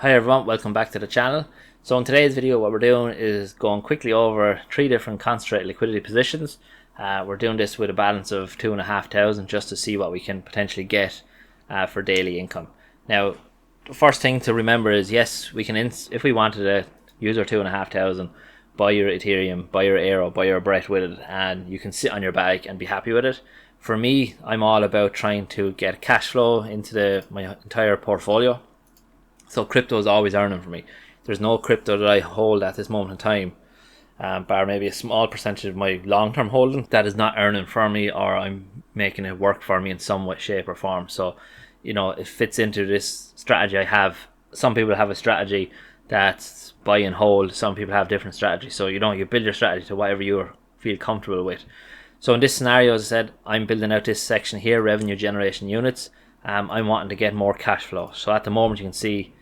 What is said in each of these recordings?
Hi everyone, welcome back to the channel. So in today's video what we're doing is going quickly over 3 different concentrated liquidity positions. We're doing this with a balance of 2,500 just to see what we can potentially get for daily income. Now the first thing to remember is yes, we can if we wanted to use our 2,500, buy your Ethereum, buy your Aero, buy your Brett with it, and you can sit on your bag and be happy with it. For me, I'm all about trying to get cash flow into my entire portfolio. So crypto is always earning for me. There's no crypto that I hold at this moment in time, bar maybe a small percentage of my long-term holding, that is not earning for me, or I'm making it work for me in some way, shape or form. So, you know, it fits into this strategy I have. Some people have a strategy that's buy and hold. Some people have different strategies. So, you know, you build your strategy to whatever you feel comfortable with. So in this scenario, as I said, I'm building out this section here, revenue generation units. I'm wanting to get more cash flow. So at the moment you can see,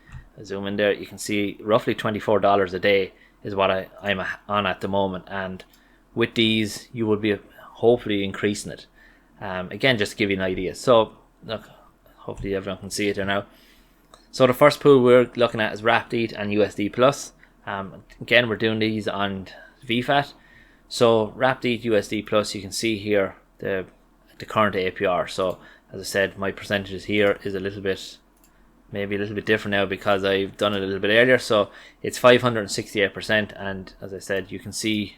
I zoom in there, you can see roughly $24 a day is what I'm on at the moment, and with these you would be hopefully increasing it. Again, just to give you an idea. So look, hopefully everyone can see it there now. So the first pool we're looking at is Wrapped ETH and USD Plus. Again, we're doing these on VFAT. So Wrapped ETH USD Plus, you can see here the current APR. So as I said, my percentages here is maybe a little bit different now because I've done it a little bit earlier. So it's 568%, and as I said, you can see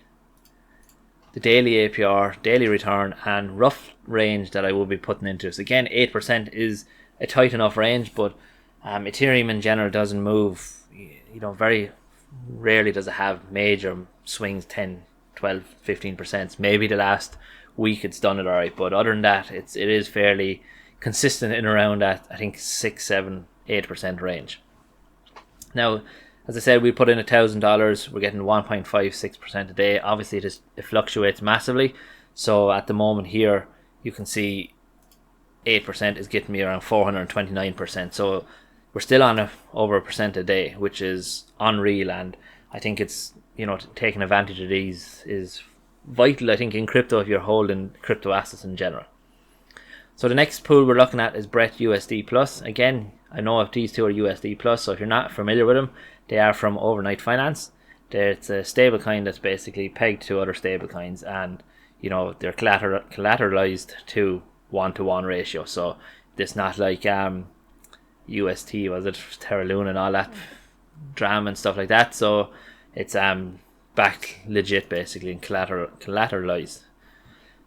the daily APR, daily return, and rough range that I will be putting into. So again, 8% is a tight enough range, but Ethereum in general doesn't move, you know, very rarely does it have major swings, 10, 12, 15%. Maybe the last week it's done it alright, but other than that, it is fairly consistent in around that, I think, 6, 7, 8% range. Now, as I said, we put in $1,000, we're getting 1.56% a day. Obviously it fluctuates massively. So at the moment here, you can see 8% is getting me around 429%. So we're still on over a percent a day, which is unreal, and I think it's, you know, taking advantage of these is vital, I think, in crypto if you're holding crypto assets in general. So the next pool we're looking at is Brett USD Plus. Again, I know if these two are USD Plus, so if you're not familiar with them, they are from Overnight Finance. It's a stable coin that's basically pegged to other stable coins, and you know, they're collateralized to 1-to-1 ratio. So it's not like UST, was it Terra Luna and all that drama and stuff like that. So it's backed legit basically and collateralized.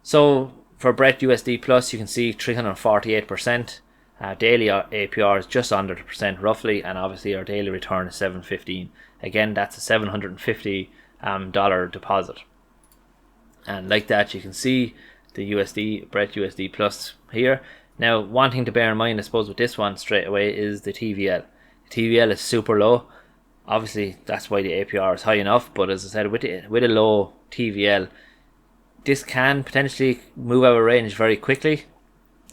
So for Brett USD Plus, you can see 348%. Daily APR is just under the percent roughly, and obviously our daily return is 715. Again, that's a $750 deposit. And like that, you can see the Brett USD Plus here. Now, one thing to bear in mind, I suppose, with this one straight away is the TVL. The TVL is super low. Obviously, that's why the APR is high enough. But as I said, with a low TVL, this can potentially move out of range very quickly,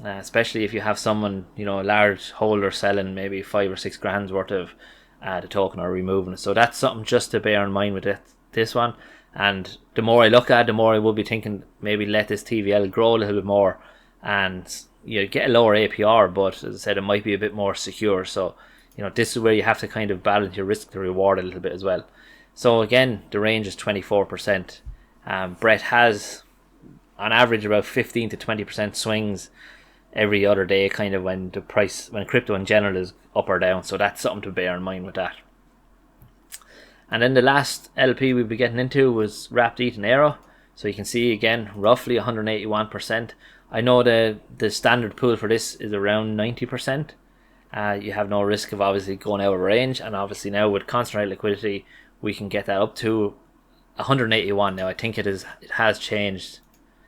especially if you have someone, you know, a large holder selling maybe 5 or 6 grand's worth of the token or removing it. So that's something just to bear in mind with this one. And the more I look at it, the more I will be thinking maybe let this TVL grow a little bit more, and you get a lower APR, but as I said, it might be a bit more secure. So, you know, this is where you have to kind of balance your risk to reward a little bit as well. So again, the range is 24%. Brett has on average about 15 to 20% swings every other day, kind of when crypto in general is up or down. So that's something to bear in mind with that. And then the last LP we'll be getting into was Wrapped ETH and Aero. So you can see again roughly 181%. I know the standard pool for this is around 90%. You have no risk of obviously going out of range, and obviously now with concentrated liquidity we can get that up to 181. Now I think it has changed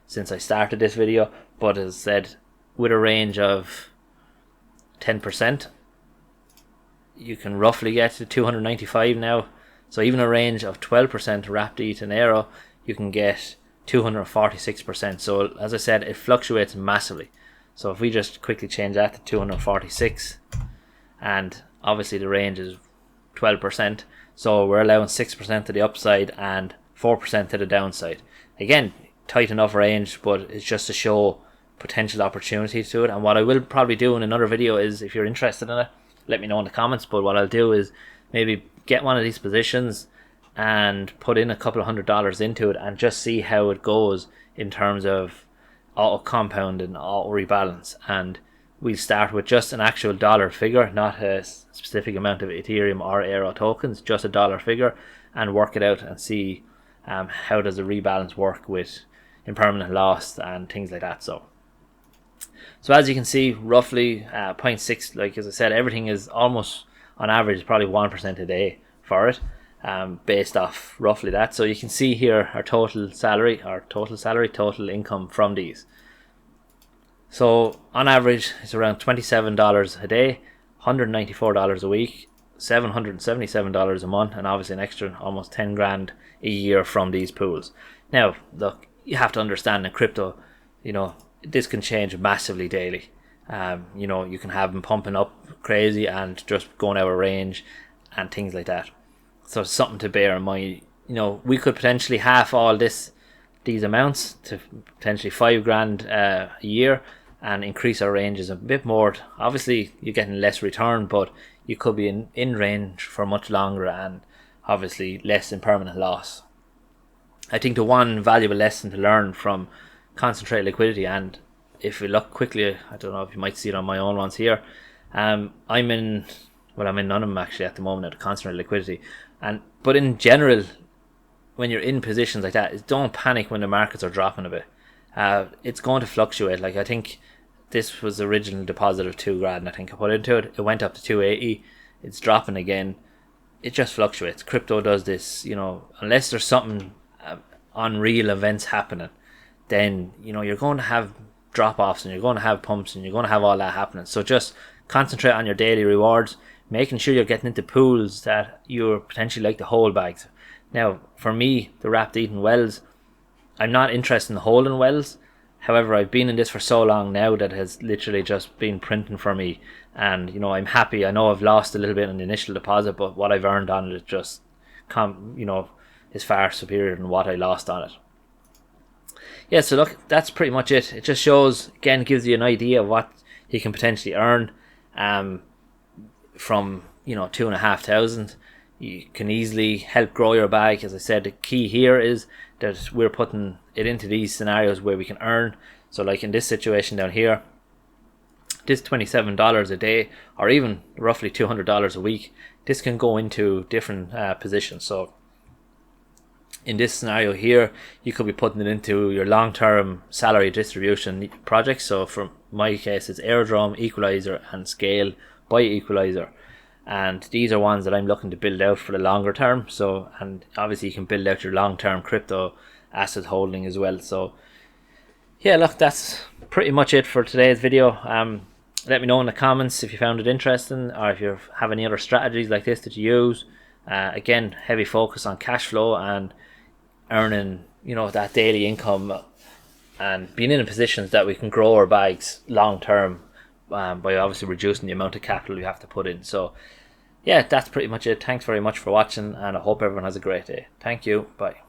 since I started this video, but as I said, with a range of 10%, you can roughly get to 295 now. So even a range of 12% Wrapped ETH and Aero, you can get 246%. So as I said, it fluctuates massively. So if we just quickly change that to 246, and obviously the range is 12%, so we're allowing 6% to the upside and 4% to the downside. Again, tight enough range, but it's just to show potential opportunities to it. And what I will probably do in another video is, if you're interested in it, let me know in the comments. But what I'll do is maybe get one of these positions and put in a couple of $100 into it and just see how it goes in terms of auto compound and auto rebalance. And we'll start with just an actual dollar figure, not a specific amount of Ethereum or Aero tokens, just a dollar figure, and work it out and see how does the rebalance work with impermanent loss and things like that. So as you can see, roughly 0.6, like as I said, everything is almost on average probably 1% a day for it, based off roughly that. So you can see here our total income from these. So on average, it's around $27 a day, $194 a week, $777 a month, and obviously an extra almost 10 grand a year from these pools. Now, look, you have to understand in crypto, this can change massively daily. You can have them pumping up crazy and just going out of range and things like that. So it's something to bear in mind. We could potentially half all these amounts to potentially 5 grand a year and increase our ranges a bit more. Obviously, you're getting less return, but you could be in range for much longer and obviously less impermanent loss. I think the one valuable lesson to learn from concentrated liquidity, and if we look quickly, I don't know if you might see it on my own ones here, I'm in none of them actually at the moment at concentrated liquidity, but in general, when you're in positions like that, don't panic when the markets are dropping a bit. It's going to fluctuate. Like, I think this was the original deposit of 2 grand I think I put into it. It went up to 280. It's dropping again. It just fluctuates. Crypto does this, unless there's something unreal events happening, then you're going to have drop-offs and you're going to have pumps and you're going to have all that happening. So just concentrate on your daily rewards, making sure you're getting into pools that you're potentially like the hold bags. Now, for me, the wrapped eating wells, I'm not interested in holding wells. However, I've been in this for so long now that it has literally just been printing for me, and I'm happy. I know I've lost a little bit on the initial deposit, but what I've earned on it is just is far superior than what I lost on it. Yeah, so look, that's pretty much it. It just shows, again, gives you an idea of what you can potentially earn from 2,500. You can easily help grow your bag. As I said, the key here is that we're putting it into these scenarios where we can earn. So like in this situation down here, this $27 a day, or even roughly $200 a week, this can go into different positions. So in this scenario here, you could be putting it into your long-term salary distribution projects. So for my case, it's Airdrome, Equalizer, and Scale by Equalizer. And these are ones that I'm looking to build out for the longer term. So, and obviously you can build out your long-term crypto asset holding as well. So yeah, look, that's pretty much it for today's video. Let me know in the comments if you found it interesting, or if you have any other strategies like this that you use. Again, heavy focus on cash flow and earning that daily income and being in positions that we can grow our bags long term, by obviously reducing the amount of capital we have to put in. So yeah, that's pretty much it. Thanks very much for watching, and I hope everyone has a great day. Thank you. Bye.